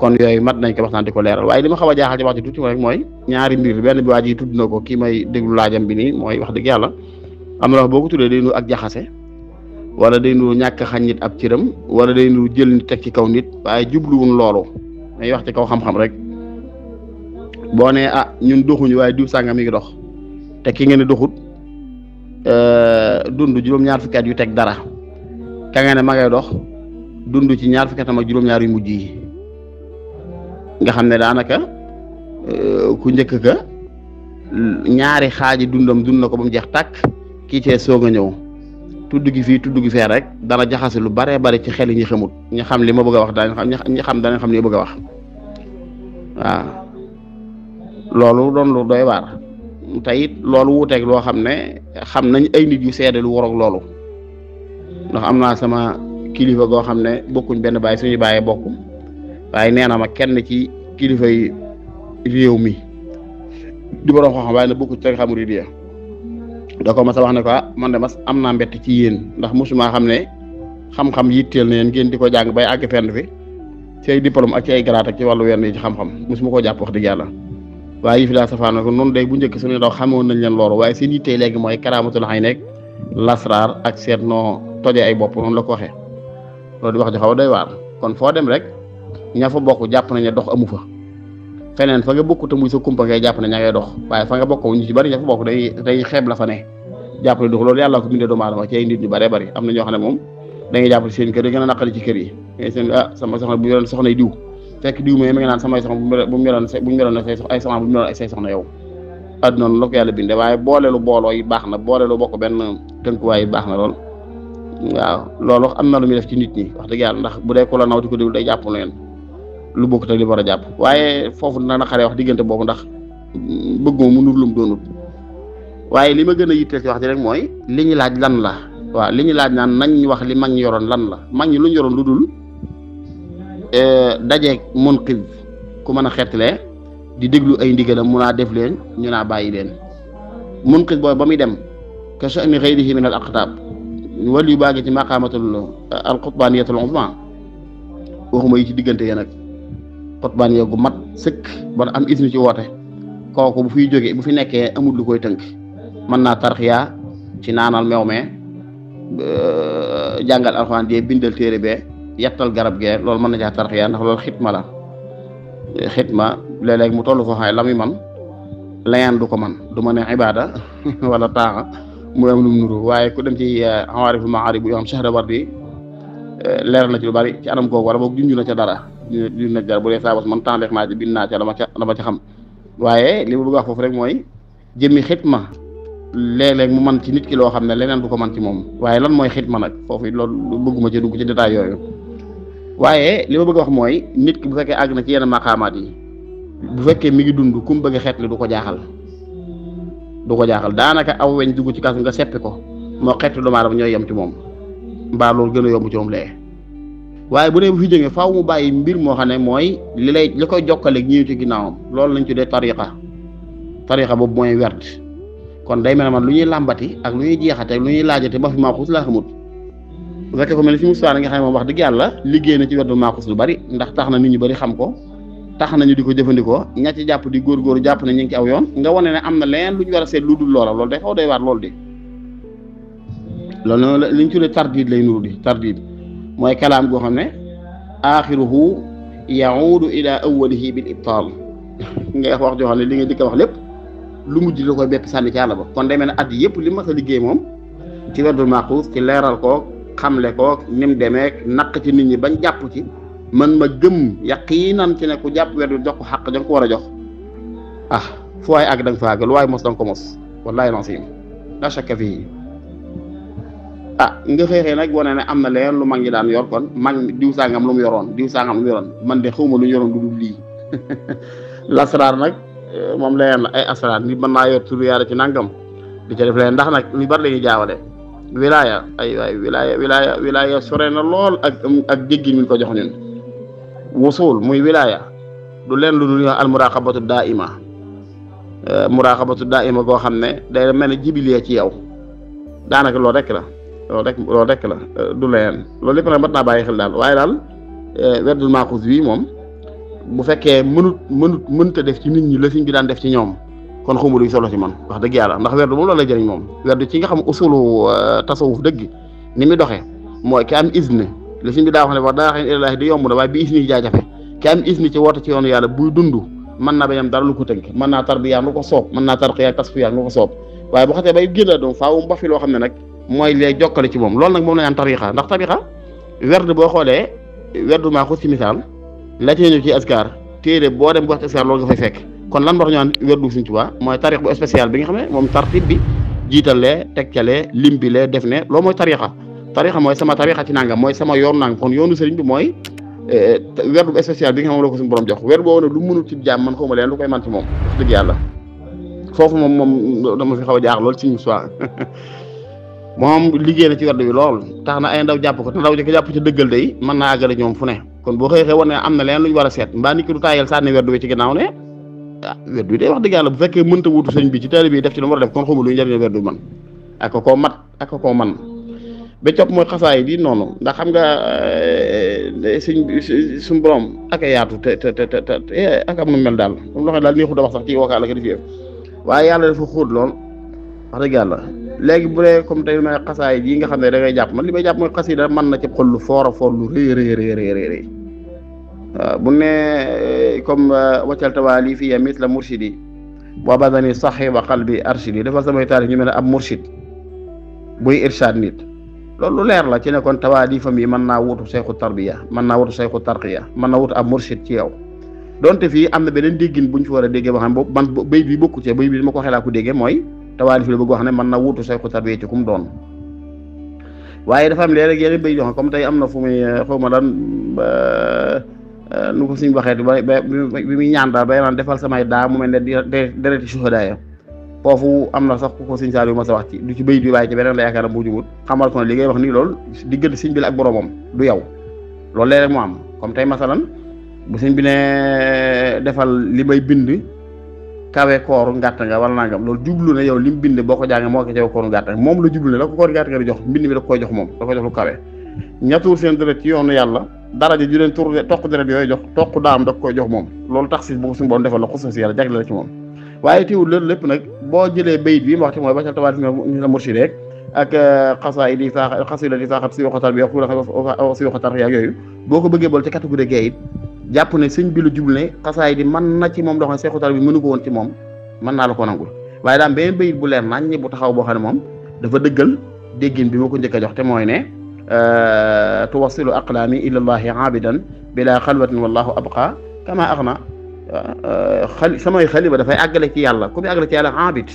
kon yooyu mat nañ ko waxtaan di ko leeral waaye li ma xaw a jaaxal ci wax ji tuuti rek mooy ñaari mbir benn bi waa ji tudd na ko kii may déglu laajam bi nii mooy wax dëgg yàlla am na wax boo ko tuddee day nuru ak jaxase wala day nuru ñàkk xañ nit ab cëram wala day nuru jël nit teg ci kaw nit waaye jubluwun loolu may wax ci kaw xam-xam rek boo nee ñun doxuñu waaye diw sàngam mi ngi dox te ki ngeen ne doxut dund juróom-ñaar fukki at yu teg dara ka nga ne ma ngay dox dund ci ñaar fukki atam ak juróom-ñaar yu mujj yi nga xam ne daanaka ku njëkk ka ñaari xaaji dundam dund na ko ba mu jeex tàkk kii cee soog a ñëw tudd gi fii tudd gi fee rek dana jaxase lu baree bari ci xel yi ñi xamut ñi xam li ma bëgg a wax daañu xam ñi xam danañ xam li ma bëgg a wax waaw loolu doon lu doy waar te it loolu wuuteeg loo xam ne xam nañ ay nit yu seede lu waroog loolu ndax am naa sama kilifa goo xam ne bokkuñ benn baay suñu bàyyee bokk waaye nee na ma kenn ci kilifa yi réew mi di borom xam-xam waaye ne bokkuñ ci xam murid da ko mas a wax ne ko man de mas am naa mbett ci yéen ndax mosuma xam ne xam-xam yitteel na yéen ngeen di ko jàng bay àgg fenn fi ci ay diplôme ak ci ay grade ak ci wàllu wenn yi ci xam-xam mosuma koo jàpp wax dëgg yàlla waaye yi fi laa safaan ko noonu day bu njëkk suñu ndaw xamoon nañ leen loolu waaye seen yittee léegi mooy karaamatul xay nekk lasraar ak seet noo tojee ay bopp noonu la ko waxee loolu di wax ji xaw doy waar kon foo dem rek ña fa bokk jàpp nañ ne dox amu fa feneen fa nga bokk te muy sa kumpa ngay jàpp ne ña ngay dox waaye fa nga bokk ñu ci bari ña fa bokk day xeeb la fa ne jàpp ne dox loolu yàlla ko bindee doomu aadama ci ay nit ñu bëree bëri am na ñoo xam ne moom dañuy jàpp seen kër yi gën a naqari ci kër yi ngay seen sama soxna bu ñu yoroon soxna diw fekk diw mi nga naan samay soxna bu ñu yoroon ay soxna bu ñu yoroon ay say soxna yow adduna noonu la ko yàlla bindee waaye booleelu booloo yi baax na booleelu bokk benn tënkuwaay yi baax na lool waaw loolu am na lu muy def ci nit ñi wax dëgg yàlla ndax bu dee ku la nawti ko déglu day jàpp leen lu bokk te li war a jàpp waaye foofu dina naqaree wax diggante boobu ndax bëgguma mu nur lum doonut waaye li ma gën a yitteel ci wax ji rek mooy li ñu laaj lan la waaw li ñu laaj naan nañ wax li mag ñi yoroon lan la mag ñi lu ñu yoroon lu dul dajeeg munqiz ku mën a xeetlee di déglu ay ndigalam mun naa def leen ñu naa bàyyi leen munqiz boobu ba muy dem ka sha'ni ghayrihi min al aqtab wala yu baagi ci maqamatul al qutbaniyatul uzma waxuma yi ci diggante yéen ak xutbaniya gu mat sëkk ba am isnu ci woote kooku bu fiy jógee bu fi nekkee amul lu koy tënk mën naa tarxiya ci naanal meew mee jàngal alxuraan dee bindal téere bee yettal garab gee loolu mën na caa tarxiya ndax loolu xitma la xitma léeg-léeg mu toll foo xam ne la muy man layaan du ko man du ma ne ibaada wala taaxa mu am lu mu nuru waaye ku dem ci awaariful maarib bu yoo xam Shahrawardi leeral na ci lu bari ci anam googu wala boog junj na ca dara junj na ca dara bu dee saabas man temps naa ci bind naa ca la ma ca xam waaye li ma bëgg wax foofu rek mooy jëmmi xitma léeg-léeg mu man ci nit ki loo xam ne leneen du ko man ci moom waaye lan mooy xitma nag foofu loolu bëgguma ci dugg ci détail yooyu waaye li ma bëgg wax mooy nit ki bu fekkee àgg na ci yenn maqaamaat yi bu fekkee mi ngi dund ku mu bëgg a xeetli du ko jaaxal daanaka aw weñ dugg ci kaas nga seppi ko moo xeetli doomu aadama ñooy yem ci moom mbaa loolu gën a yomb ci moom lee waaye bu ne bu fi jógee faaw mu bàyyi mbir moo xam ne mooy li koy jokkaleeg ñëw ci ginnaawam loolu lañ tuddee tariqa boobu mooy werd kon day mel ne man lu ñuy làmbati ak lu ñuy jeexate lu ñuy laajate ba fi maaxuus laa xamut bu fekkee ko mel ne si mustaana nga xam ne moom wax dëgg yàlla liggéey na ci werdu maaxuus lu bari ndax tax na nit ñu bari xam ko tax nañu di ko jëfandikoo ña ci jàpp di góorgóoru jàpp ne ñu ngi ci aw yoon nga wane ne am na leneen lu ñu war a seet lu dul loola loolu day xaw day waar loolu di loolu li ñu tuddee tardid lay nuru di tardid mooy kalaam goo xam ne axiruhu yaudu ila awwalihi bil ibtal nga wax joo xam ne li nga dikk wax lépp lu mujj la koy bépp sànni ci àll ba kon day mel ne at yëpp li ma sa liggéey moom ci werdul maaxuus ci leeral koog xamle koog ni mu demeek naq ci nit ñi bañ jàpp ci man ma gëm yaqiinan ci ne ku jàpp werdu jox ko xaq da nga ko war a jox fu waay àgg da nga fa àgg lu waay mos da nga ko mos wallaahi lancim la shakka fii nga xëy nag wane ne am na leen lu mag ñi daan yor kon mag diw sangam lu mu yoroon man de xawma lu ñu yoroon lu dul lii lasraar nag moom leen la ay asraar nit mën naa yor tur yàlla ci nangam di ca def leen ndax nag lu bari la ñuy jaawale wilaya ay waay wilaya sore na lool ak jéggin mi ko jox ñun wusul muy wilaya du leen lu dul al muraqabatu daaima goo xam ne day mel ne jibilee ci yow daanaka loolu rek la du leen loolu lépp nag mat naa bàyyi xel daal waaye daal werdul maaxuus wi moom bu fekkee mënta def ci nit ñi la sëñ bi daan def ci ñoom kon xamul luy solo ci man wax dëgg yàlla ndax werdu moom loolu lay jëriñ moom werdu ci nga xam usulu tasawuf dëgg ni muy doxee mooy ki am isne la sëñ bi daa wax ne wax daa xëy ilaahi di yomb na waaye bi isni yi jaajafe ki am isni ci woote ci yoonu yàlla buy dund mën naa bañ am dara lu ko tënk mën naa tarbiya lu ko soob mën naa tarqiya tasfiya lu ko soob waaye bu xasee bay génn doom faaw mu ba fi loo xam ne nag mooy lee jokkale ci moom loolu nag moom la ñu am tariqa ndax tariqa werd boo xoolee werdu maa xus ci misaal la ci ñëw ci askar téere boo dem bu wax ci askar loolu nga fay fekk kon lan wax ñu naan werdu Sëñ Tuubaa mooy tariq bu spécial bi nga xam ne moom tartib bi jiitalee tegcalee lim bi lee def ne loolu mooy tariqa mooy sama tariqa ci nangam mooy sama yoon nangam kon yoonu sëriñ bi mooy werdu bu spécial bi nga xam ne la ko suñu borom jox weer boobu nag lu mënul ci jaam man xawma leen lu koy man ci moom wax dëgg yàlla foofu moom dama fi xaw a jaax lool Sëñ Musaa moom liggéey na ci werd bi lool tax na ay ndaw jàpp ko te ndaw jëkk jàpp ci dëggal day mën naa àggale ñoom fu ne kon boo xëy war ne am na leen lu ñu war a seet mbaa nit ki du taayal sànni werd bi ci ginnaaw ne werd bi day wax dëgg yàlla bu fekkee mënta wutu sëñ bi ci taalibe bi def ci lu mu war a def kon xamul lu ñu njëriñ werd bi man ak koo mat ak koo man ba copp mooy xasaay di noonu ndax xam nga suñu borom ak a yaatu te ak am nu mel daal moom loo xam ne daal neexut a wax sax ci wokkaal ak def waaye yàlla dafa xóot lool wax dëgg yàlla léegi bu dee comme tey ma xasaay yi nga xam ne da ngay jàpp man li may jàpp mooy xasida mën na ci xol lu foor a foor lu rëy waaw bu ne comme waccal tawaali fi mis la murshidi wa badani sahiba qalbi arshidi defal samay taarif ñu mel ne ab murshid buy irshad nit loolu lu leer la ci ne kon tawaali fam yi mën naa wutu sayxu tarbiya mën naa wutu sayxu tarqiya mën naa wutu ab murshid ci yow donte fii am na beneen déggin buñ fi war a déggee boo xam ne man béy bi bokku ci béy bi dama ko xelaa ko déggee mooy tawaalif la bëgg wax ne mën na wuutu sayxu tarbiya ci kum doon waaye dafa am léeg-léeg yeneen béy joxe comme tey am na fu muy xaw ma daan nu ko suñ waxee bi muy ñaan daal bay naan defal samay daa mu mel ne dereti suhadaa ya foofu am na sax ku ko Sëñ Saaliw ma sa wax ci du ci béy bi waaye ci beneen la yaakaar bu jumut xamal ko ne li ngay wax nii loolu diggante sëñ bi la ak boroomam du yow loolu léeg-léeg mu am comme tey masalan bu sëñ bi ne defal li may bind kawe kooru ngàtt nga wala nangam loolu jublu ne yow li mu bind boo ko jàngee moo ko cawe kooru ngàtt nga moom la jublu ne la ko kooru ngàtt nga di jox mbind mi da koy jox moom da koy jox lu kawe ñatuur seen deret ci yoonu yàlla daraja ju leen tur toq deret yooyu jox toq daam da koy jox moom loolu tax si bu ko suñu borom defal la xusus si yàlla jagle la ci moom waaye teewul loolu lépp nag boo jëlee bayit bi ma wax ci mooy bacal tawaat ñu la mursi rek ak xasaay di faa xasida di faaxat si waxatar bi si waxatar yaag yooyu boo ko bëggee bool ci catégorie gay it jàpp ne sëñ bi la jublu ne xasaay di mën na ci moom dox ne seexutar bi mënu ko woon ci moom mën naa la ko nangul waaye daam beneen bayit bu leer nañ bu taxaw boo xam ne moom dafa dëggal déggin bi ma ko njëkk a jox te mooy ne tuwasilu aqlaami ilallahi aabidan bila xalwatin wallahu abqa kama axna samay xalima dafay àggale ci yàlla ku muy àggale ci yàlla aabid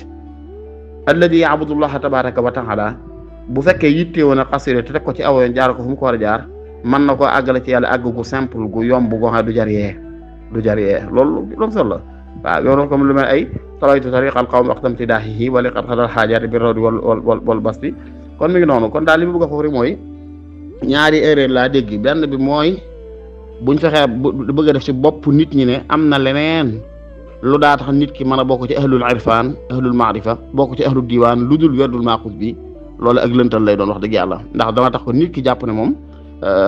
alladi yaabudullaha tabaraka wa taala bu fekkee yittee woon a xasida te teg ko ci aw yoon jaar ko fu mu ko war a jaar mën na koo àggale ci yàlla àgg gu simple gu yomb goo xam ne du jar yee loolu solo la waaw yow comme lu mel ay talaytu tariqal qawm aqdamti daahihi wala qad xadal xaajaati bi rawdi wal basti kon mi ngi noonu kon daal li ma bëgg a foofu rek mooy ñaari erreur laa dégg benn bi mooy buñ fexee bëgg a def ci bopp nit ñi ne am na leneen lu daa tax nit ki mën a bokk ci ahlul irfan ahlul maarifa bokk ci ahlul diwaan lu dul werdul maaxus bi loolu ak lëntal lay doon wax dëgg yàlla ndax dana tax ko nit ki jàpp ne moom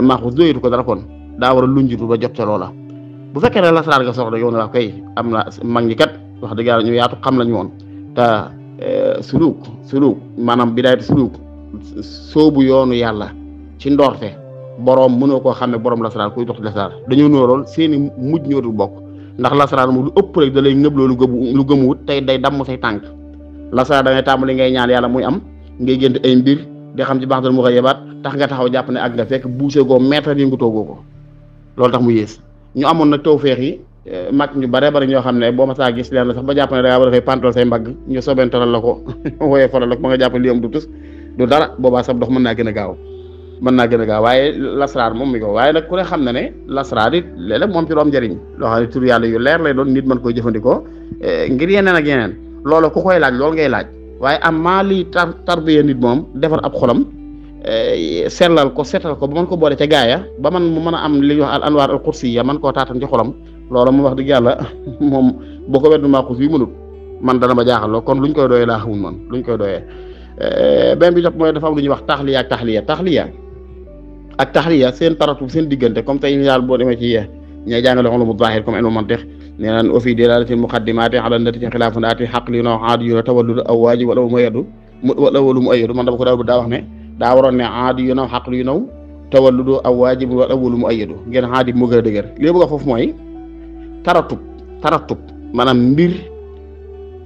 maaxus doyatu ko dara kon daa war a lunjitu ba jot ca loola bu fekkee ne lasaraar nga soxla yow na la koy am na mag ñi kat wax dëgg yàlla ñu yaatu xam lañu woon te suluk maanaam bidaayatu suluk soobu yoonu yàlla ci ndorte boroom mënoo koo xam ne boroom lasaraar kuy dox ci lasaraar dañoo nóorool seeni mujj ñoo dul bokk ndax lasaraar moom lu ëpp rek da lay ngëb loolu lu gëmuwut tey day damm say tànk lasaraar da ngay tàmbali ngay ñaan yàlla muy am ngay gént ay mbir di xam ci baax dal mu ko yebaat tax nga taxaw jàpp ne ak nga fekk buuse goo mètre yi nga toogoo ko loolu tax mu yées ñu amoon nag tawfeex yi mag ñu bare bari ñoo xam ne boo ma saa gis leen la sax ba jàpp ne da ngaa war a fay pantol say mbagg ñu sobentalal la ko wooyee faral la ba nga jàpp ne li am du tus du dara boobaa sab dox mën naa gën a gaaw waaye lasraar moom mi ko waaye nag ku ne xam na ne lasraar it léeg-léeg moom ci lu am njëriñ loo xam ne tur yàlla yu leer lay doon nit mën koy jëfandikoo ngir yeneen ak yeneen loolu ku koy laaj loolu ngay laaj waaye am maa liy tarbiya nit moom defar ab xolam sellal ko setal ko ba mën ko boole ca gaaya ba man mu mën a am li ñuy wax al anwaar al qudsiya man koo taatan ci xolam loolu mu wax dëgg yàlla moom boo ko weddu maaxus bi mënut man dana ma jaaxal lool kon luñ koy doyee laa xamul man luñ koy doyee benn bi topp mooy dafa am lu ñuy wax taxliya ak taxliya seen taratu seen diggante comme tey yàlla boo demee ci ñay jàngale ulumu zahir comme ilmu mantiq nee naan wa fi dilalati muqaddimati ala natija xilaafun aati xaqli no aadi yu tawallud aw waajib wala mu yeddu wala walu mu ayadu man dama ko daa wax ne daa waroon ne aadi yu naw xaqli yu naw tawalludu aw waajib wala walu mu ayadu ngeen aadi moo gën a dëgër li bëgg a foofu mooy taratub maanaam mbir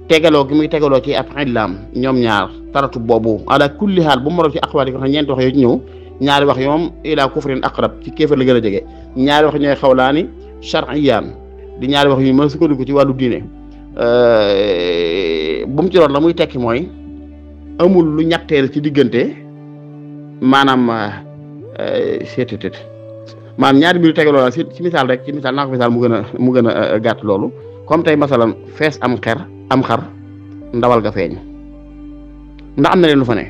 tegaloo gi muy tegaloo ci ab illaam ñoom ñaar taratub boobu ala kulli haal bu mu moroom ci aqwaal yi ko xam ñeenti wax yooyu ci ñëw ñaari wax yoom ila kufrin aqrab ci kéefar la gën a jege ñaari wax ñooy xawlaani shar'iyaan di ñaari wax yu mën a sukkandiku ci wàllu diine bu mu ci doon la muy tekki mooy amul lu ñetteel ci diggante maanaam seetetet maanaam ñaari mbir tegaloo la ci misaal rek ci misaal naa ko misaal mu gën a gàtt loolu comme tey masalan fees am xar ndawal ga feeñ ndax am na leen lu fa ne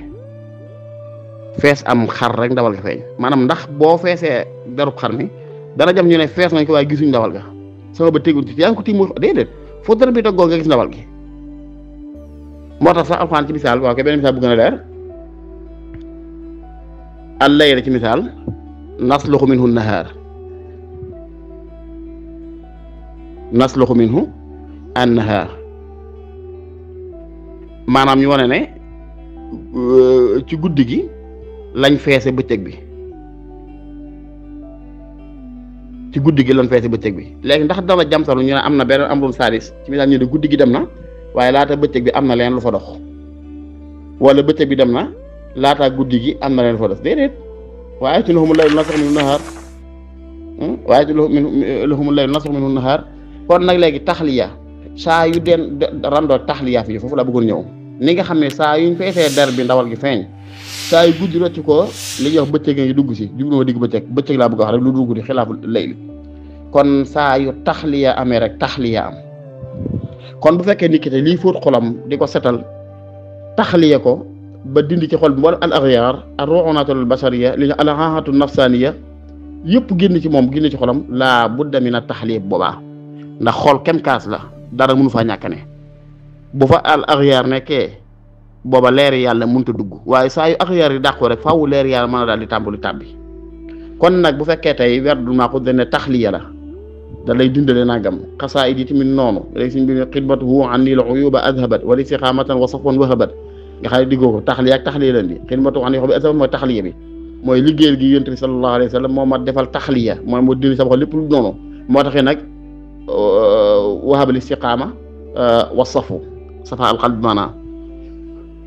fees am xar rek ndawal ga feeñ maanaam ndax boo feesee derub xar mi dana jam ñu ne fees nañ ko waaye gisuñ ndawal ga sama ba tegul ci yaa ngi ko tiim déedéet foo dara bi toggoo nga gis ndawal gi moo tax sax alxuraan ci misaal waaw kay benn misaal bu gën a leer al-layla ci misaal nasluxu minhu nahaar nasluxu minhu an-nahaar maanaam ñu wane ne ci guddi gi lañ feese bëccëg bi ci guddi gi lañ feese bëccëg bi léegi ndax dana jamtalu ñu ne am na benn amrun sadis ci misaal ñu ne guddi gi dem na waaye laata bëccëg bi am na leen lu fa dox wala bëccëg bi dem na laata guddi gi am na leen lu fa dox déedéet waaye ci lahumul laylu nasakh minhu nahaar waaye ci lahumul laylu nasakh minhu nahaar kon nag léegi taxliya saa yu den randoo taxliya fii foofu la bëggoon ñëw ni nga xam ne saa yuñ feesee der bi ndawal gi feeñ saa yu guddi rocc ko li ñuy wax bëccëg ngi dugg si jublu ma digg bëccëg laa bëgg a wax rek lu dugg di xilaafu layli kon saa yu taxliya amee rek taxliya am kon bu fekkee nit ki te lii fóot xolam di ko setal taxliya ko ba dindi ci xol bi wala al aghyar ar-ru'unatul bashariyya li al ahatu nafsaniya yëpp génn ci moom génn ci xolam laa budda min at-taxliya boobaa ndax xol kem kaas la dara mënu faa ñàkk ne bu fa al aghyar nekkee booba leer yàlla mënut a dugg waaye saa yu aghyar yi dàqoo rek faaw leer yàlla mën a daal di tàmbali tàbbi kon nag bu fekkee tey werdul maaxuus dañ ne taxliya la da lay dindale nangam xasaayid yi tamit noonu léegi suñ bi xidmatuhu anni l uyuba adhabat wala istiqamatan wa safwan wahabat nga xam ne diggoo ko taxliya ak taxliya leen di xidmatuhu anni bi adhabat mooy taxliya bi mooy liggéeyal gi yonent bi sallallahu alayhi wa sallam moo ma defal taxliya mooy moo dindi sama xol lépp lu noonu moo taxee nag wahabal istiqama wa safu safa alqalb maanaam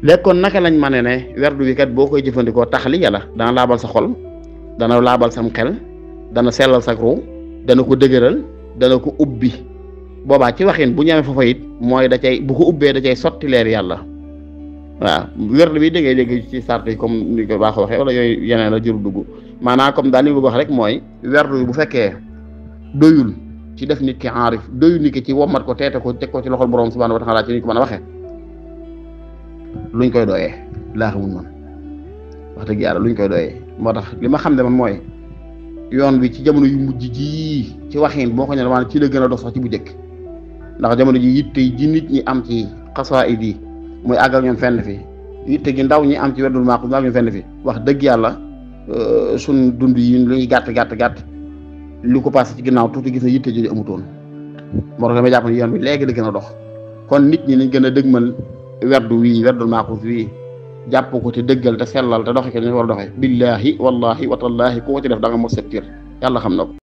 léegi kon naka lañ mane ne werdu wi kat boo koy jëfandikoo taxliya la dana laabal sa xol dana laabal sam xel dana sellal sa ruu dana ko dëgëral dana ko ubbi boobaa ci waxin bu ñëwee foofa it mooy da cay bu ko ubbee da cay sotti leer yàlla waaw werdu bi da ngay dégg ci sart yi comme ni ko baax waxee wala yooyu yeneen la jëru dugg maanaam comme daal li bëgg wax rek mooy werdu bi bu fekkee doyul ci def nit ki aarif doyul nit ki ci wommat ko teete ko teg ko ci loxol borom subhanahu wa ta'ala ci ni ko mën a waxee luñ koy doyee laa xamul man wax dëgg yàlla luñ koy doyee moo tax li ma xam ne man mooy yoon bi ci jamono yu mujj ji ci waxin boo ko ñëwee maanaam ci la gën a dox sax ci bu njëkk ndax jamono ji yitte ji nit ñi am ci xasaayid yi muy àgg ak ñoom fenn fi yitte gi ndaw ñi am ci werdul maaxuus mu àgg ñoom fenn fi wax dëgg yàlla suñ dund yi lu ñuy gàtt lu ko passé ci ginnaaw tuuti gis na yitte jooju amutoon moo tax dama jàpp ne yoon bi léegi la gën a dox kon nit ñi nañ gën a dëgmal werdu wii werdul maaxuus wii jàpp ko te dëggal te sellal te doxe ko ni war a doxe billahi wallahi wa tallahi ku ko ci def da nga mos sa tir yàlla xam na ko